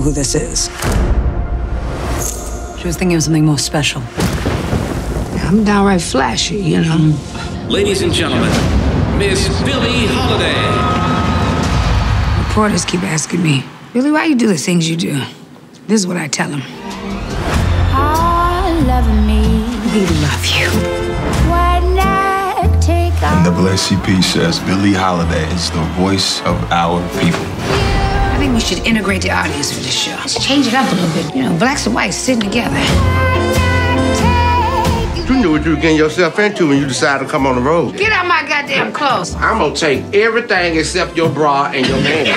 know who this is. She was thinking of something more special. I'm downright flashy, you know. Ladies and gentlemen, Miss Billie Holiday. Reporters keep asking me, Billie, why you do the things you do? This is what I tell them. We love you. NAACP says Billie Holiday is the voice of our people. I think we should integrate the audience for this show. Let's change it up a little bit. You know, blacks and whites sitting together. You knew what you were getting yourself into when you decided to come on the road. Get out my goddamn clothes. I'm gonna take everything except your bra and your man.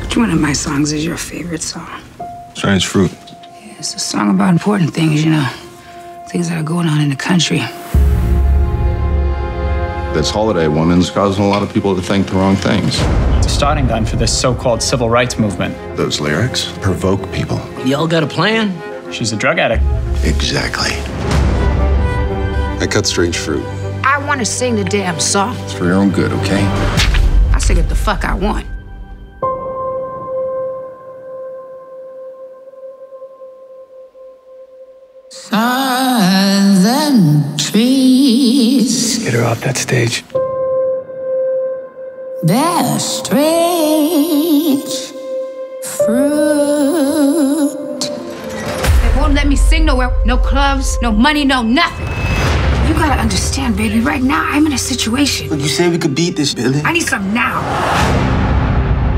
Which one of my songs is your favorite song? Strange Fruit. Yeah, it's a song about important things, you know. Things that are going on in the country. This holiday woman's causing a lot of people to think the wrong things. It's a starting gun for this so-called civil rights movement. Those lyrics provoke people. Y'all got a plan? She's a drug addict. Exactly. I cut Strange Fruit. I want to sing the damn song. It's for your own good, okay? I sing what the fuck I want. Southern trees. Get her off that stage. Bear strange fruit. They won't let me sing nowhere. No clubs, no money, no nothing. You gotta understand, baby, right now I'm in a situation. But you said we could beat this, Billie. I need something now.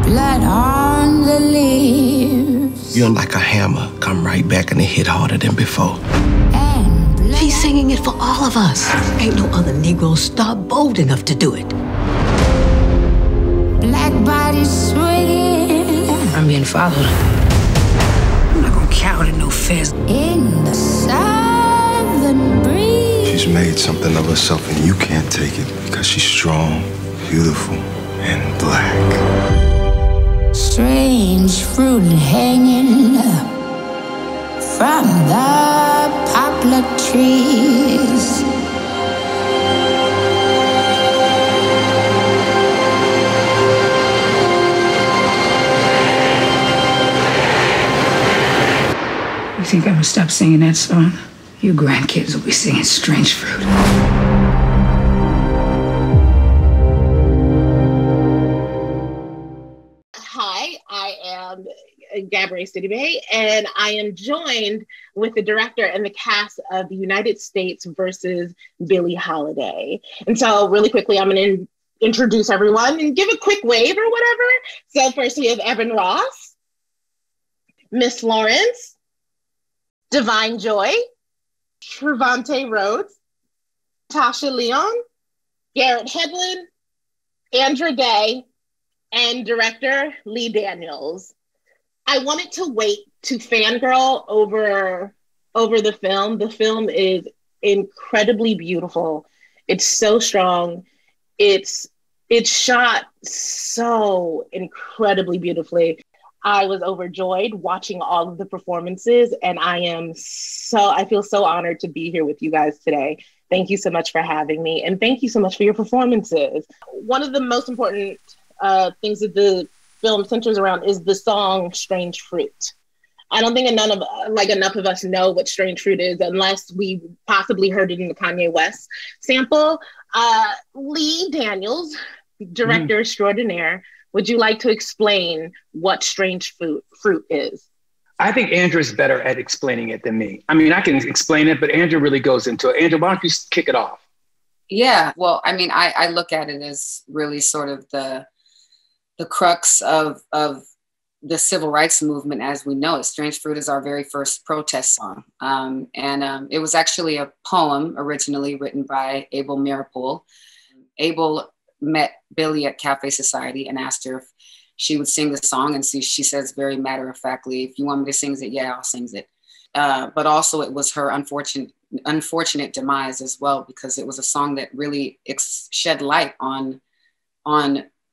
Blood on the leaves. You're like a hammer. Come right back and it hit harder than before. She's singing it for all of us. Ain't no other Negro star bold enough to do it. Black bodies swinging. I'm being followed. I'm not gonna cower to no fist. In the southern breeze. She's made something of herself and you can't take it because she's strong, beautiful, and black. Strange fruit hanging from the poplar trees. You think I'm gonna stop singing that song? Your grandkids will be singing Strange Fruit. Hi, I am Gabourey Sidibe, and I am joined with the director and the cast of The United States versus Billie Holiday. And so really quickly, I'm going to introduce everyone and give a quick wave or whatever. So first we have Evan Ross, Miss Lawrence, Da'Vine Joy, Trevante Rhodes, Natasha Lyonne, Garrett Hedlund, Andra Day, and director Lee Daniels. I wanted to wait to fangirl over the film. The film is incredibly beautiful. It's so strong. It's shot so incredibly beautifully. I was overjoyed watching all of the performances, and I feel so honored to be here with you guys today. Thank you so much for having me, and thank you so much for your performances. One of the most important things that the film centers around is the song Strange Fruit. I don't think enough of us know what Strange Fruit is unless we possibly heard it in the Kanye West sample. Lee Daniels, director extraordinaire, would you like to explain what Strange Fruit is? I think Andra's better at explaining it than me. I mean, I can explain it, but Andra really goes into it. Andra, why don't you kick it off? Yeah, well, I mean, I look at it as really sort of the crux of the civil rights movement as we know it. Strange Fruit is our very first protest song. It was actually a poem originally written by Abel Mirapool. Abel met Billie at Cafe Society and asked her if she would sing the song. And she says very matter-of-factly, if you want me to sing it, yeah, I'll sing it. But also it was her unfortunate demise as well, because it was a song that really shed light on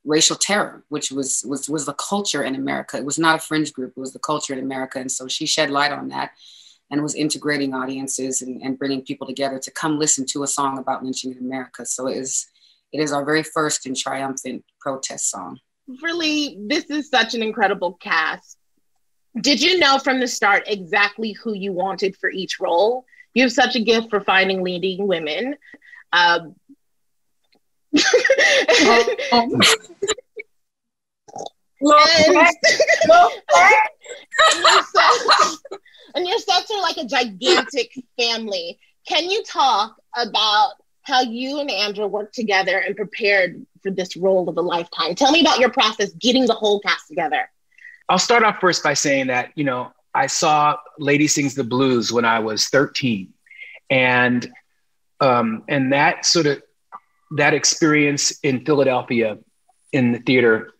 racial terror, which was the culture in America. It was not a fringe group, it was the culture in America. And so she shed light on that and was integrating audiences and bringing people together to come listen to a song about lynching in America. So it is our very first and triumphant protest song. Really, this is such an incredible cast. Did you know from the start exactly who you wanted for each role? You have such a gift for finding leading women. And your sets are like a gigantic family. Can you talk about how you and Andra worked together and prepared for this role of a lifetime? Tell me about your process getting the whole cast together. I'll start off first by saying that, you know, I saw Lady Sings the Blues when I was 13. And that experience in Philadelphia in the theater,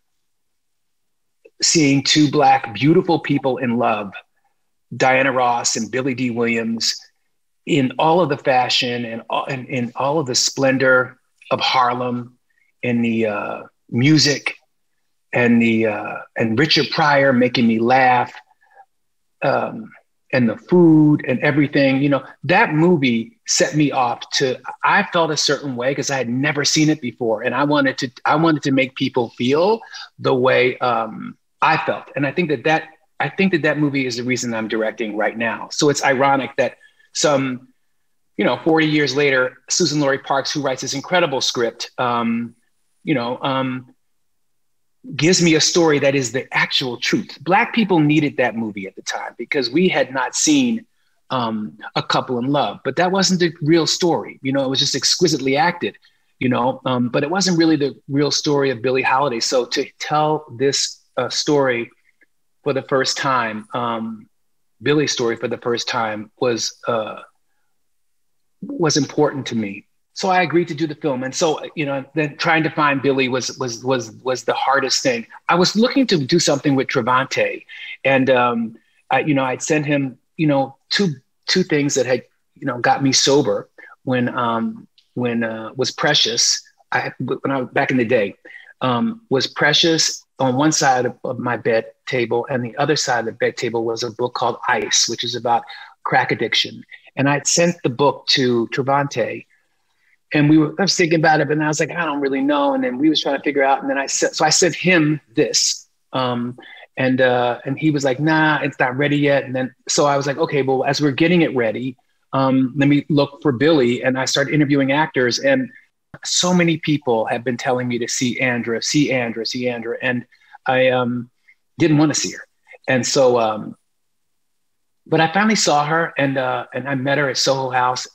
seeing two Black, beautiful people in love, Diana Ross and Billy D. Williams, in all of the fashion and in all of the splendor of Harlem, in the music, and Richard Pryor making me laugh, and the food and everything, you know, that movie set me off I felt a certain way because I had never seen it before. And I wanted to make people feel the way I felt. And I think that movie is the reason I'm directing right now. So it's ironic that 40 years later, Susan Laurie Parks, who writes this incredible script, gives me a story that is the actual truth. Black people needed that movie at the time because we had not seen A Couple in Love, but that wasn't the real story. You know, it was just exquisitely acted, but it wasn't really the real story of Billie Holiday. So to tell this story for the first time, Billie's story for the first time was important to me. So I agreed to do the film. And so, then trying to find Billie was the hardest thing. I was looking to do something with Trevante, and I'd sent him, two things that had, got me sober when was Precious. When I was back in the day, was Precious on one side of my bed table, and the other side of the bed table was a book called Ice, which is about crack addiction. And I'd sent the book to Trevante. And I was thinking about it, and I was like, I don't really know. And then we was trying to figure out. And then I sent him this, and he was like, nah, it's not ready yet. And then, so I was like, okay, well, as we're getting it ready, let me look for Billie. And I started interviewing actors, and so many people have been telling me to see Andra. And I didn't want to see her. And so, but I finally saw her, and I met her at Soho House,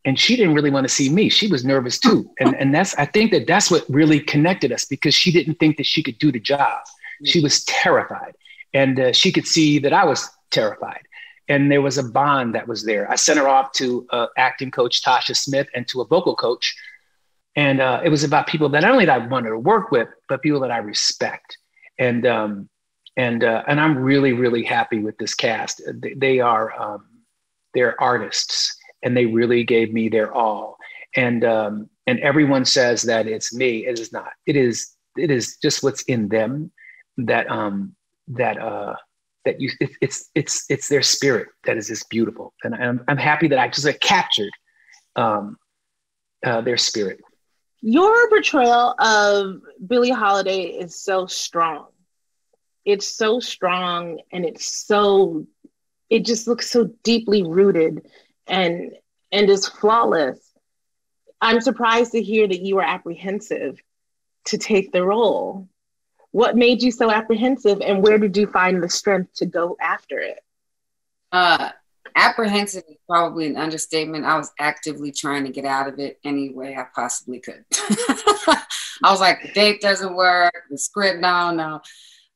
and she didn't really want to see me. She was nervous too. And I think that's what really connected us, because she didn't think that she could do the job. She was terrified, and she could see that I was terrified. And there was a bond that was there. I sent her off to acting coach Tasha Smith and to a vocal coach. And it was about people that not only that I wanted to work with, but people that I respect. And I'm really, really happy with this cast. They're artists, and they really gave me their all. And everyone says that it's me. It is not. It is just what's in them it's their spirit that is just beautiful. And I'm happy that I just captured their spirit. Your portrayal of Billie Holiday is so strong. It's so strong, and it just looks so deeply rooted and is flawless. I'm surprised to hear that you were apprehensive to take the role. What made you so apprehensive, and where did you find the strength to go after it? Apprehensive is probably an understatement. I was actively trying to get out of it any way I possibly could. I was like, the date doesn't work, the script, no.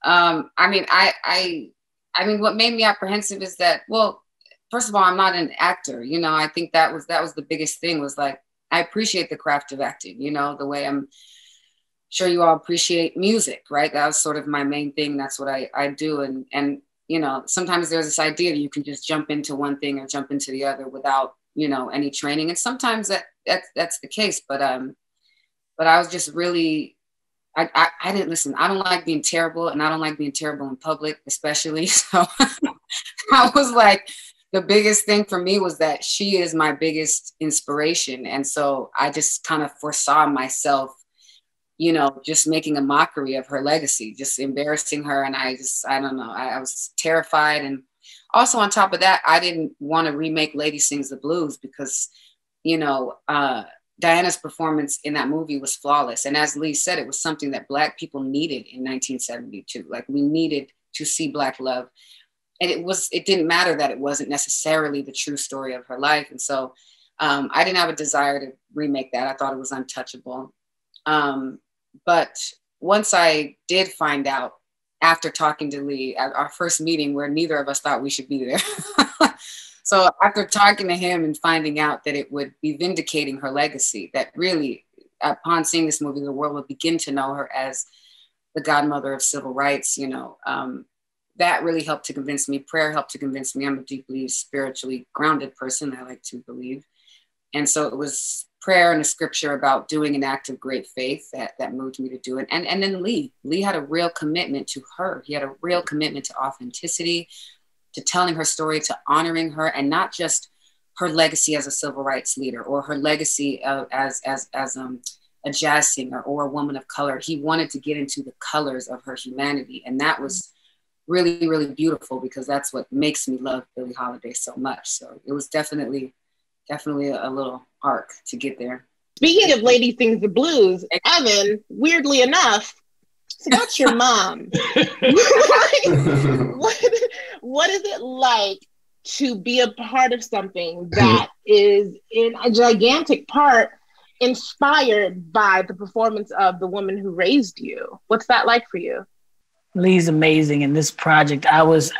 I mean, what made me apprehensive is that, well, first of all, I'm not an actor. I think that was the biggest thing, was like, I appreciate the craft of acting, the way I'm sure you all appreciate music, right? That was sort of my main thing. That's what I do. And sometimes there's this idea that you can just jump into one thing or jump into the other without, any training. And sometimes that's the case. But I was just really, I didn't listen. I don't like being terrible, and I don't like being terrible in public, especially. So I was like, the biggest thing for me was that she is my biggest inspiration. And so I just kind of foresaw myself just making a mockery of her legacy, just embarrassing her. And I don't know, I was terrified. And also on top of that, I didn't want to remake Lady Sings the Blues because, Diana's performance in that movie was flawless. And as Lee said, it was something that Black people needed in 1972. Like, we needed to see Black love. And it didn't matter that it wasn't necessarily the true story of her life. And so I didn't have a desire to remake that. I thought it was untouchable. But once I did find out, after talking to Lee at our first meeting where neither of us thought we should be there. So after talking to him and finding out that it would be vindicating her legacy, that really, upon seeing this movie, the world would begin to know her as the godmother of civil rights, that really helped to convince me. Prayer helped to convince me. I'm a deeply spiritually grounded person, I like to believe. And so it was prayer and a scripture about doing an act of great faith that moved me to do it. And then Lee had a real commitment to her. He had a real commitment to authenticity, to telling her story, to honoring her, and not just her legacy as a civil rights leader or her legacy as a jazz singer or a woman of color. He wanted to get into the colors of her humanity. And that was really, really beautiful, because that's what makes me love Billie Holiday so much. So it was definitely a little arc to get there. Speaking of Lady Sings the Blues, Evan, weirdly enough, so that's your mom. What is it like to be a part of something that is in a gigantic part inspired by the performance of the woman who raised you? What's that like for you? Lee's amazing in this project. It's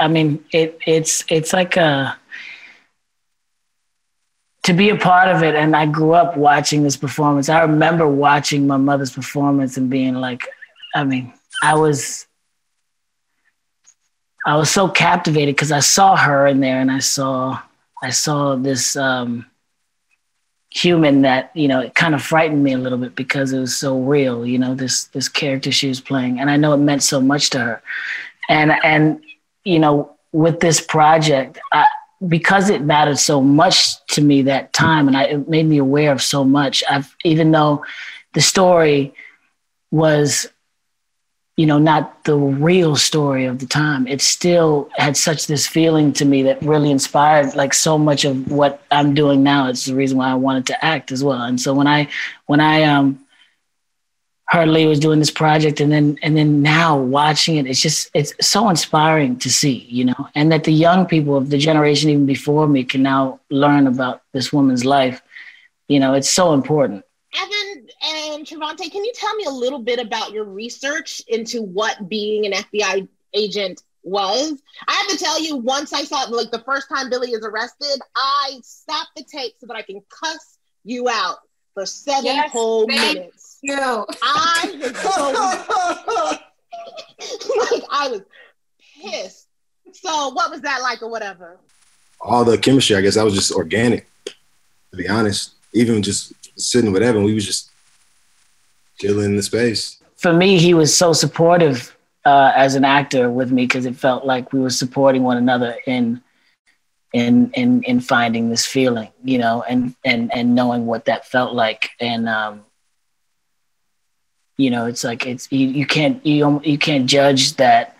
like to be a part of it. And I grew up watching this performance. I remember watching my mother's performance and being like, I was so captivated because I saw her in there, and I saw this human that, it kind of frightened me a little bit because it was so real, this character she was playing. And I know it meant so much to her. And with this project, because it mattered so much to me that time, and it made me aware of so much, even though the story was, not the real story of the time, it still had such this feeling to me that really inspired like so much of what I'm doing now. It's the reason why I wanted to act as well. And so when I heard Lee was doing this project, and then now watching it, it's so inspiring to see, and that the young people of the generation even before me can now learn about this woman's life. It's so important. Evan and Trevante, can you tell me a little bit about your research into what being an FBI agent was? I have to tell you, once I saw the first time Billie is arrested, I stopped the tape so that I can cuss you out for 7 whole minutes. I was pissed. So what was that like, or whatever? All the chemistry, I guess, that was just organic, to be honest. Even just sitting with Evan, we was just chilling in the space. For me, he was so supportive as an actor with me, because it felt like we were supporting one another in finding this feeling, and knowing what that felt like. And it's like you can't judge that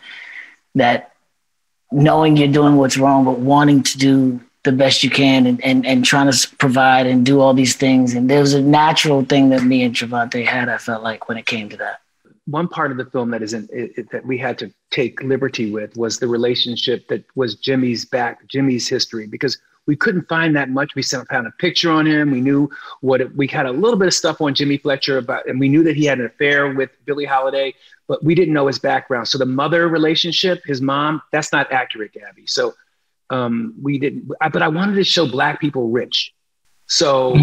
knowing you're doing what's wrong, but wanting to do the best you can and trying to provide and do all these things. And there was a natural thing that me and Trevante had, I felt like, when it came to that. One part of the film that we had to take liberty with was the relationship that was Jimmy's history, because we couldn't find that much. We found a picture on him. We knew we had a little bit of stuff on Jimmy Fletcher and we knew that he had an affair with Billie Holiday, but we didn't know his background. So the mother relationship, his mom, that's not accurate, Gabby. So we didn't, but I wanted to show Black people rich. So,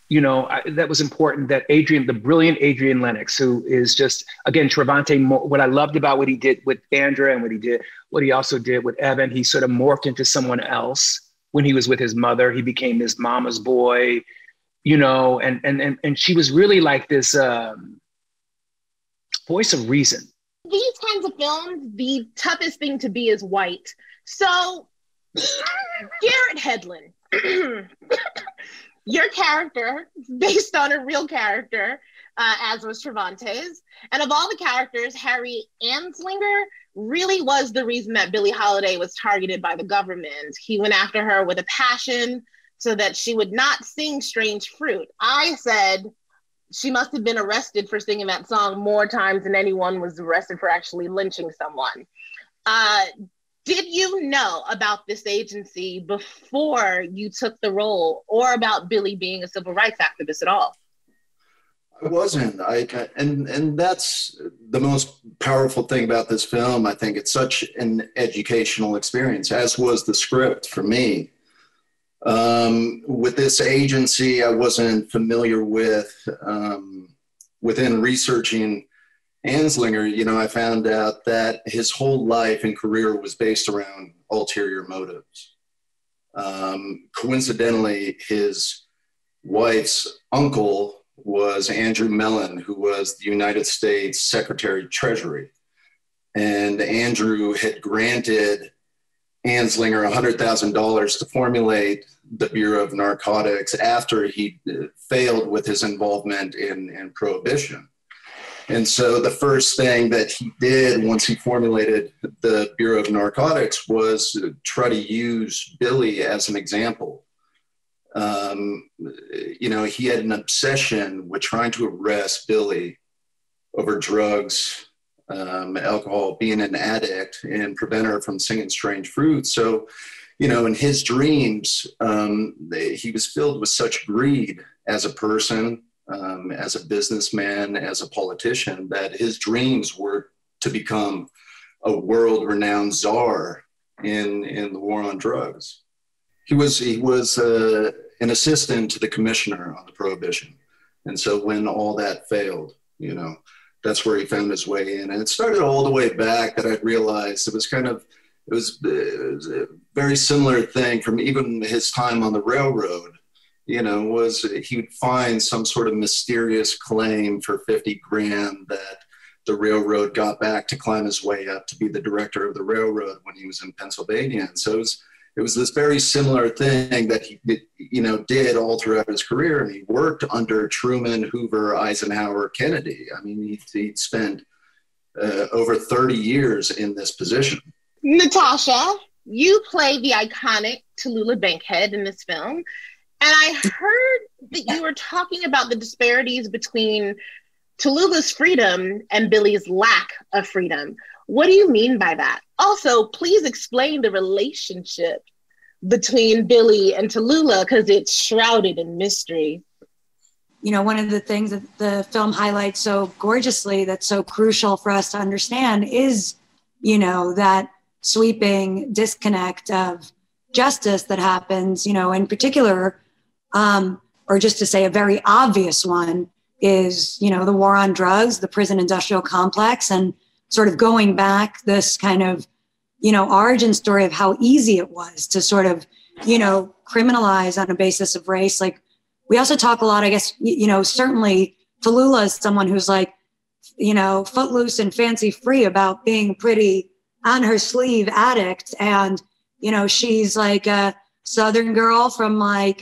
that was important, that the brilliant Adrian Lennox, who is just, again, Trevante, what I loved about what he did with Andra and what he also did with Evan, he sort of morphed into someone else. When he was with his mother, he became this mama's boy, and she was really like this voice of reason. These kinds of films, the toughest thing to be is white. So Garrett Hedlund, your character, based on a real character, as was Trevante's. And of all the characters, Harry Anslinger really was the reason that Billie Holiday was targeted by the government. He went after her with a passion so that she would not sing Strange Fruit. I said she must have been arrested for singing that song more times than anyone was arrested for actually lynching someone. Did you know about this agency before you took the role, or about Billie being a civil rights activist at all? I wasn't. And that's the most powerful thing about this film. I think it's such an educational experience, as was the script for me. With this agency, I wasn't familiar with. Within researching Anslinger, you know, I found out that his whole life and career was based around ulterior motives. Coincidentally, his wife's uncle was Andrew Mellon, who was the United States Secretary of Treasury. And Andrew had granted Anslinger $100,000 to formulate the Bureau of Narcotics after he failed with his involvement in Prohibition. And so the first thing that he did once he formulated the Bureau of Narcotics was to try to use Billie as an example. You know, he had an obsession with trying to arrest Billie over drugs, alcohol, being an addict, and prevent her from singing Strange Fruit. So, you know, in his dreams, he was filled with such greed as a person, as a businessman, as a politician, that his dreams were to become a world-renowned czar in the war on drugs. He was an assistant to the commissioner on the Prohibition. And so when all that failed, you know, that's where he found his way in. And it started all the way back that I realized it was a very similar thing from even his time on the railroad. You know, was he would find some sort of mysterious claim for 50 grand that the railroad got back to climb his way up to be the director of the railroad when he was in Pennsylvania. And so it was this very similar thing that he did all throughout his career. And he worked under Truman, Hoover, Eisenhower, Kennedy. I mean, he'd spent over 30 years in this position. Natasha, you play the iconic Tallulah Bankhead in this film. And I heard that you were talking about the disparities between Tallulah's freedom and Billie's lack of freedom. What do you mean by that? Also, please explain the relationship between Billie and Tallulah, because it's shrouded in mystery. You know, one of the things that the film highlights so gorgeously that's so crucial for us to understand is, you know, that sweeping disconnect of justice that happens, you know, in particular, or just to say a very obvious one is, you know, the war on drugs, the prison industrial complex, and sort of going back this kind of, you know, origin story of how easy it was to sort of, you know, criminalize on a basis of race. Like, we also talk a lot, I guess, you know, certainly Tallulah is someone who's like, you know, footloose and fancy free about being pretty on her sleeve addict. And, you know, she's like a Southern girl from like,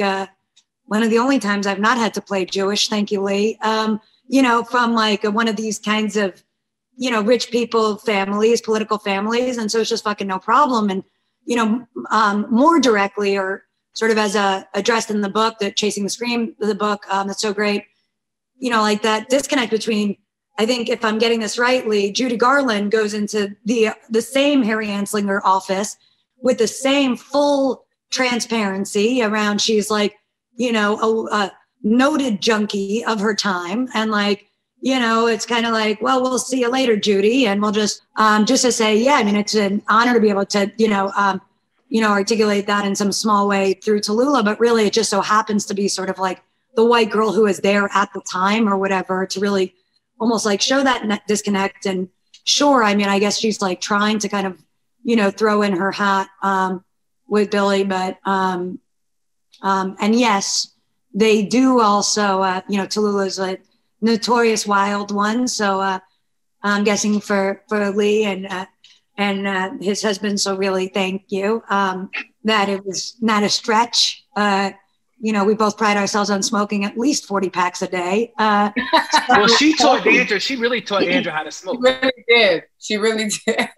one of the only times I've not had to play Jewish, thank you, Lee, you know, from like one of these kinds of, you know, rich people families, political families. And so it's just fucking no problem. And, you know, more directly, or sort of as addressed in the book, that Chasing the Scream, the book, that's so great, you know, like that disconnect between, I think if I'm getting this right, Lee, Judy Garland goes into the same Harry Anslinger office with the same full transparency around, she's like, you know, a noted junkie of her time. And like, you know, it's kind of like, well, we'll see you later, Judy. And we'll just to say, yeah, I mean, it's an honor to be able to, you know, articulate that in some small way through Tallulah. But really, it just so happens to be sort of like the white girl who was there at the time or whatever, to really almost like show that disconnect. And sure, I mean, I guess she's like trying to kind of, you know, throw in her hat with Billie, but and yes, they do also, you know, Tallulah's a notorious wild one. So I'm guessing for Lee and his husband. So really, thank you. That it was not a stretch, you know, we both pride ourselves on smoking at least 40 packs a day. Well, she taught Andra. She really taught Andra how to smoke. She really did. She really did.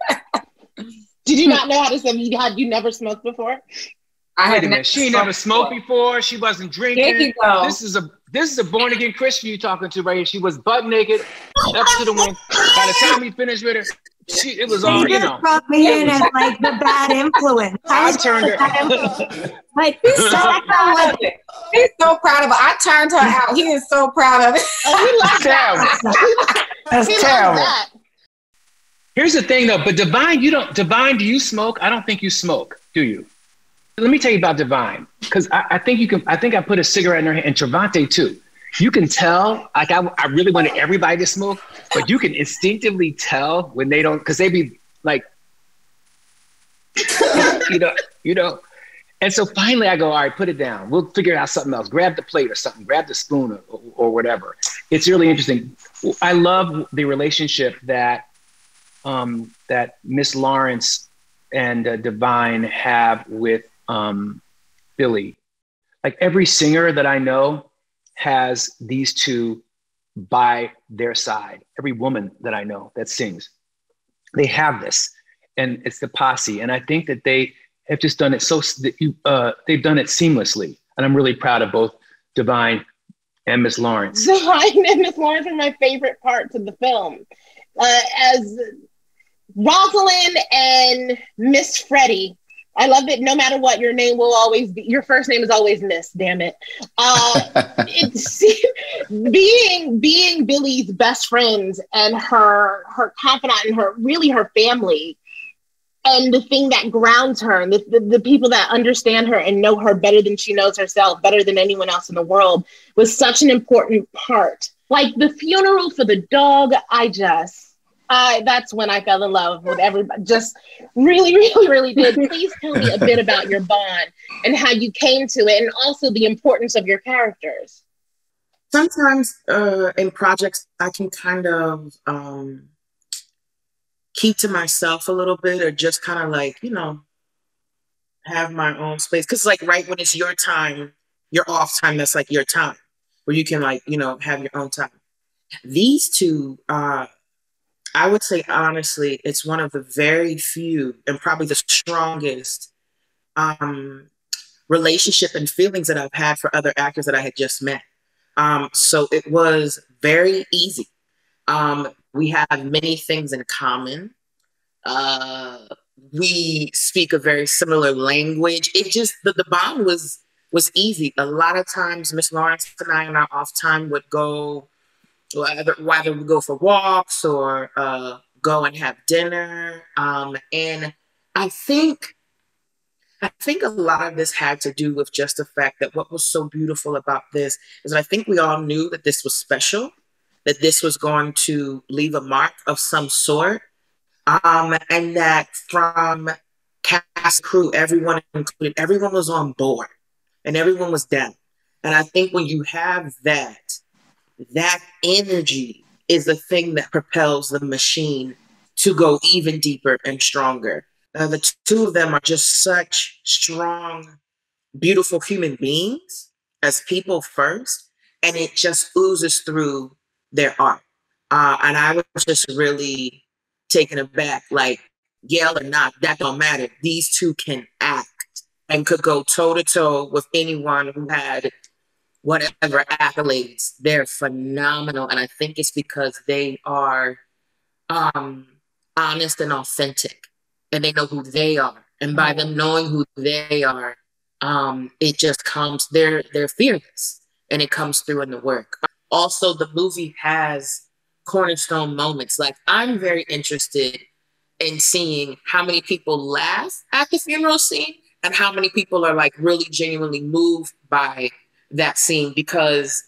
Did you not know how to smoke? Had you never smoked before? Wait a minute. She never smoked before. She wasn't drinking. There you go. This is a born again Christian you're talking to right here. She was butt naked, up to the wind. By the time we finished with her, it was all, you know. Brought me in as like the bad influence. I turned her. Like, He's so proud of it. He's so proud of it. I turned her out. He is so proud of it. He loves Terrible. That's terrible. that. Here's the thing though, but Da'Vine, do you smoke? I don't think you smoke, do you? Let me tell you about Da'Vine, because I think I put a cigarette in her hand, and Trevante too. You can tell, like I really wanted everybody to smoke, but you can instinctively tell when they don't, because they be like, you know. And so finally I go, all right, put it down. We'll figure out something else. Grab the plate or something, grab the spoon or whatever. It's really interesting. I love the relationship that Miss Lawrence and Da'Vine have with Billie. Like every singer that I know has these two by their side. Every woman that I know that sings, they have this, and it's the posse. And I think that they have just done it they've done it seamlessly. And I'm really proud of both Da'Vine and Miss Lawrence. Da'Vine and Miss Lawrence are my favorite parts of the film. As Rosalind and Miss Freddie, I love it. No matter what, your name will always be, your first name is always Miss, damn it. It's being Billie's best friends and her confidant and her family, and the thing that grounds her, and the people that understand her and know her better than she knows herself, better than anyone else in the world, was such an important part. Like the funeral for the dog, that's when I fell in love with everybody. Just really, really, really did. Please tell me a bit about your bond and how you came to it, and also the importance of your characters. Sometimes in projects, I can kind of keep to myself a little bit, or just kind of like, you know, have my own space. Because like right when it's your time, your off time, that's like your time where you can like, you know, have your own time. These two, I would say, honestly, it's one of the very few and probably the strongest relationship and feelings that I've had for other actors that I had just met. So it was very easy. We have many things in common. We speak a very similar language. It just, the bond was easy. A lot of times, Miss Lawrence and I on our off time would go, whether we go for walks or go and have dinner. And I think a lot of this had to do with just the fact that what was so beautiful about this is that I think we all knew that this was special, that this was going to leave a mark of some sort. And that from cast, crew, everyone included, everyone was on board and everyone was down. And I think when you have that energy is the thing that propels the machine to go even deeper and stronger. The two of them are just such strong, beautiful human beings as people first, and it just oozes through their art. And I was just really taken aback, like, yell or not, that don't matter. These two can act and could go toe-to-toe with anyone who had whatever accolades. They're phenomenal. And I think it's because they are honest and authentic, and they know who they are. And by them knowing who they are, it just comes, they're fearless, and it comes through in the work. Also, the movie has cornerstone moments. Like, I'm very interested in seeing how many people laugh at the funeral scene and how many people are like really genuinely moved by that scene, because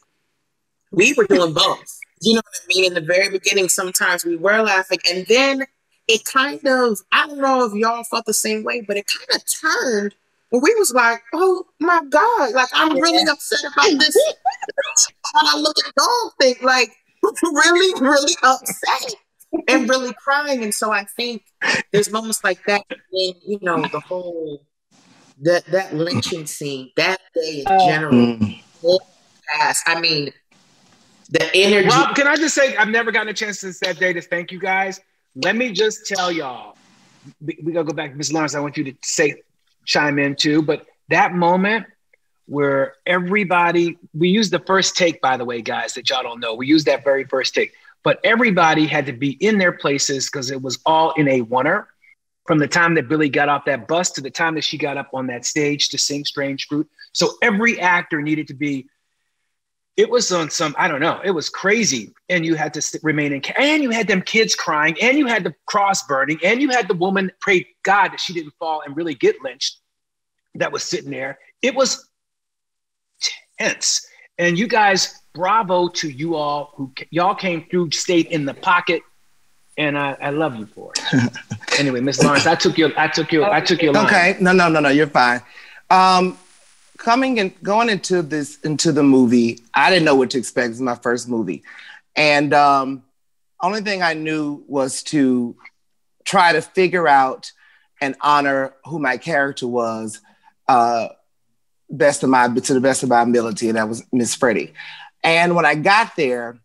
we were doing both. You know what I mean? In the very beginning, sometimes we were laughing, and then it kind of, I don't know if y'all felt the same way, but it kind of turned when we was like, oh my God, like, I'm really upset about this looking dog thing, like really, really upset and really crying. And so I think there's moments like that when, you know, the whole that lynching scene, that day in general, whole cast. I mean, the energy. Rob, can I just say, I've never gotten a chance since that day to thank you guys. Let me just tell y'all, we gotta go back to Ms. Lawrence. I want you to chime in too, but that moment where everybody, we used the first take, by the way, guys, that y'all don't know. We used that very first take, but everybody had to be in their places because it was all in a oneer. From the time that Billie got off that bus to the time that she got up on that stage to sing Strange Fruit. So every actor needed to be, it was on some, I don't know, it was crazy. And you had to remain in, and you had them kids crying, and you had the cross burning, and you had the woman pray God that she didn't fall and really get lynched that was sitting there. It was tense. And you guys, bravo to you all who y'all came through, stayed in the pocket, and I love you for it. Anyway, Miss Lawrence, I took your line. Okay, no, you're fine. Going into the movie, I didn't know what to expect. It was my first movie. And only thing I knew was to try to figure out and honor who my character was to the best of my ability, and that was Miss Freddie. And when I got there,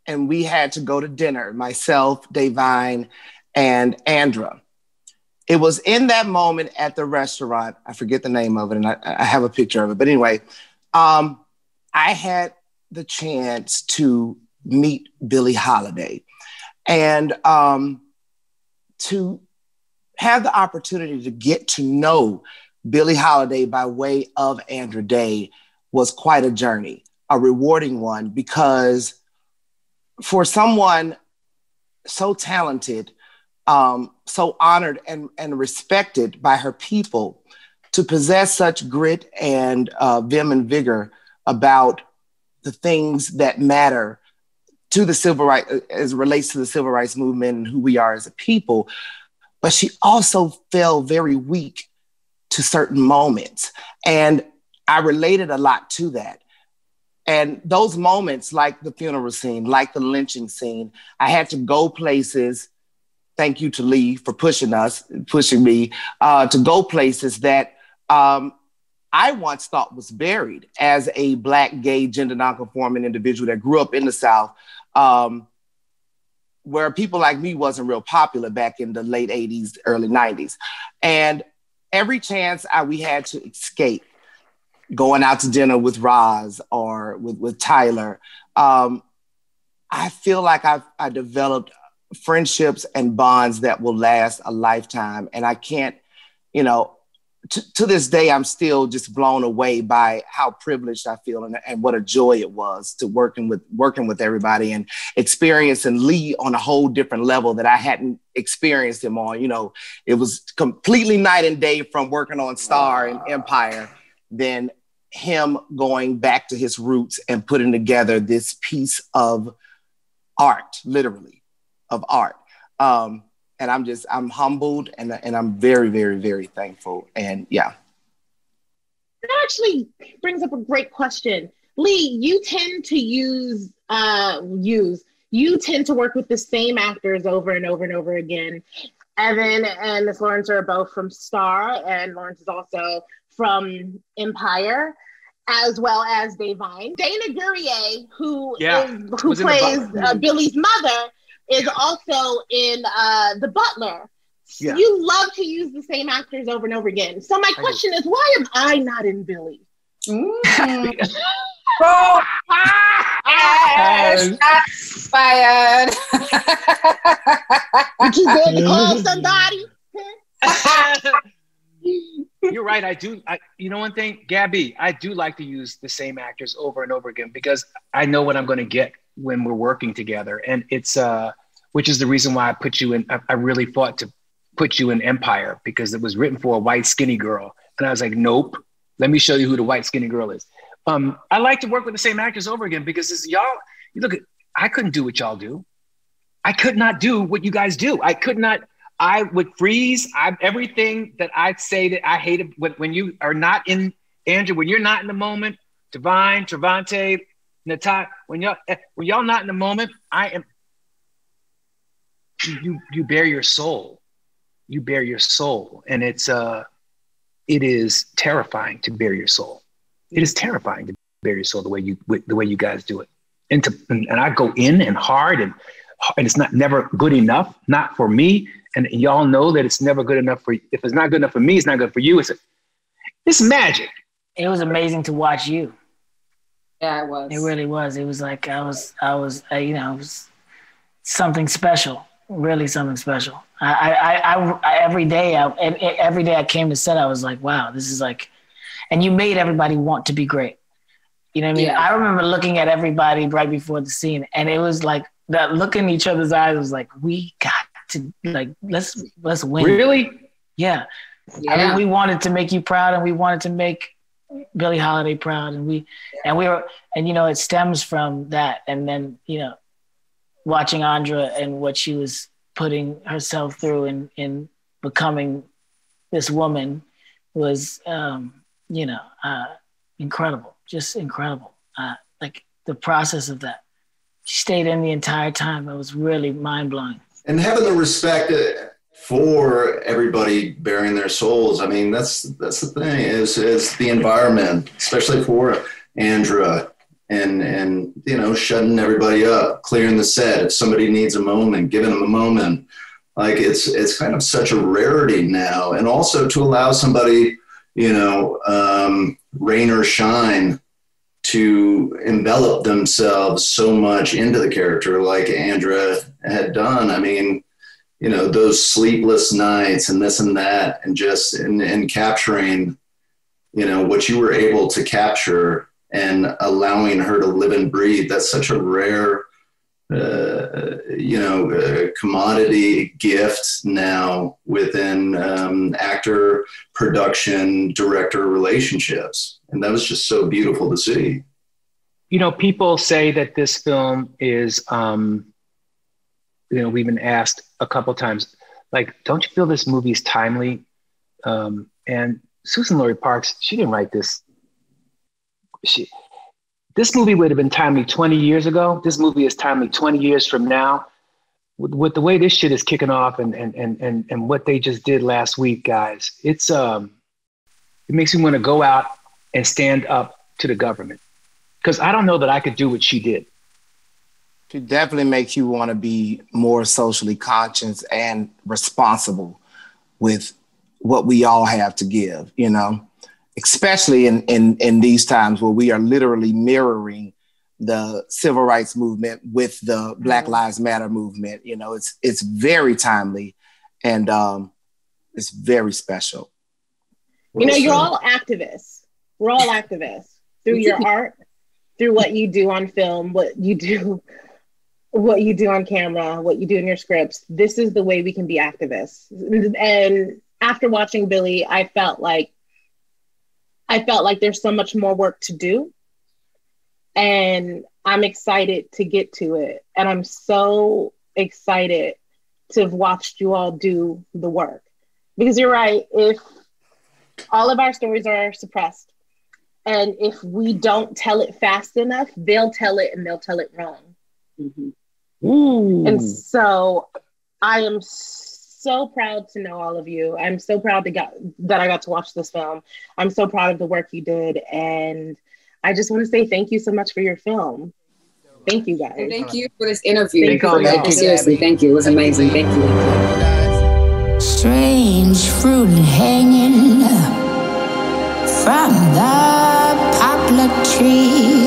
and we had to go to dinner, myself, Da'Vine, and Andra. It was in that moment at the restaurant, I forget the name of it, and I have a picture of it, but anyway, I had the chance to meet Billie Holiday, and to have the opportunity to get to know Billie Holiday by way of Andra Day was quite a journey, a rewarding one, because for someone so talented, so honored and respected by her people, to possess such grit and vim and vigor about the things that matter to the civil rights, as it relates to the civil rights movement and who we are as a people. But she also fell very weak to certain moments. And I related a lot to that. And those moments, like the funeral scene, like the lynching scene, I had to go places. Thank you to Lee for pushing me to go places that I once thought was buried as a Black, gay, gender nonconforming individual that grew up in the South, where people like me wasn't real popular back in the late 80s, early 90s. And every chance we had to escape, going out to dinner with Roz or with Tyler, I feel like I developed friendships and bonds that will last a lifetime. And I can't, to this day, I'm still just blown away by how privileged I feel and what a joy it was to working with everybody and experiencing Lee on a whole different level that I hadn't experienced him on. It was completely night and day from working on Star and Empire, then him going back to his roots and putting together this piece of art, literally, of art. And I'm humbled and I'm very, very, very thankful. And yeah. That actually brings up a great question. Lee, you tend to you tend to work with the same actors over and over and over again. Evan and Miss Lawrence are both from Star, and Lawrence is also from Empire, as well as Da'Vine. Dana Gurrier, who plays Billie's mother, is also in The Butler. Yeah. You love to use the same actors over and over again. So my question is, why am I not in Billie? Oh, shots fired. Would you go to call somebody? You're right. I do. You know one thing, Gabby, I do like to use the same actors over and over again because I know what I'm going to get when we're working together. And it's, which is the reason why I put you in, I really fought to put you in Empire because it was written for a white skinny girl. And I was like, nope, let me show you who the white skinny girl is. I like to work with the same actors over again because it's y'all, you look at, I couldn't do what y'all do. I could not do what you guys do. I would freeze. Everything that I'd say that I hated when you are not in, Andrew, when you're not in the moment, Da'Vine, Trevante, Natasha, when y'all not in the moment, I am, you bear your soul. You bear your soul. And it's, it is terrifying to bare your soul. It is terrifying to bare your soul the way you guys do it. And I go in and hard, and it's never good enough, not for me. And y'all know that it's never good enough for you. If it's not good enough for me, it's not good for you. It's magic. It was amazing to watch you. Yeah, it was. It really was. It was like I was you know, it was something special. Really something special. Every day I came to set, I was like, wow, this is like, and you made everybody want to be great. You know what I mean? Yeah. I remember looking at everybody right before the scene, and it was like that look in each other's eyes was like, we got to, like, let's win. Really? Yeah. I mean, we wanted to make you proud, and we wanted to make Billie Holiday proud, and we were, and you know, it stems from that, and then, you know, watching Andra and what she was putting herself through in becoming this woman was, you know, incredible, just incredible. Like the process of that. She stayed in the entire time. It was really mind-blowing. And having the respect for everybody bearing their souls. I mean, that's the thing is the environment, especially for Andra, and you know, shutting everybody up, clearing the set. If somebody needs a moment, giving them a moment. Like it's kind of such a rarity now. And also to allow somebody, you know, rain or shine, to envelop themselves so much into the character like Andra had done. I mean, you know, those sleepless nights and this and that, and just in capturing, you know, what you were able to capture and allowing her to live and breathe. That's such a rare, you know, commodity gift now within actor, production, director relationships. And that was just so beautiful to see. You know, people say that this film is, you know, we've been asked a couple times, like, don't you feel this movie is timely? And Susan Laurie Parks, she didn't write this. This movie would have been timely 20 years ago. This movie is timely 20 years from now. With the way this shit is kicking off and what they just did last week, guys, it's it makes me want to go out and stand up to the government. Because I don't know that I could do what she did. It definitely makes you want to be more socially conscious and responsible with what we all have to give, you know, especially in these times where we are literally mirroring the civil rights movement with the Black Lives Matter movement. You know, it's very timely, and it's very special. You know, you're all activists. We're all activists through your art, through what you do on film, what you do on camera, what you do in your scripts. This is the way we can be activists. And after watching Billie, I felt like there's so much more work to do. And I'm excited to get to it. And I'm so excited to have watched you all do the work. Because you're right, if all of our stories are suppressed, and if we don't tell it fast enough, they'll tell it and they'll tell it wrong. Mm-hmm. And so I am so proud to know all of you. I'm so proud that I got to watch this film. I'm so proud of the work you did. And I just want to say thank you so much for your film. Thank you, guys. And thank you for this interview. Seriously, thank you. It was amazing. Thank you. Strange fruit hanging from the poplar tree.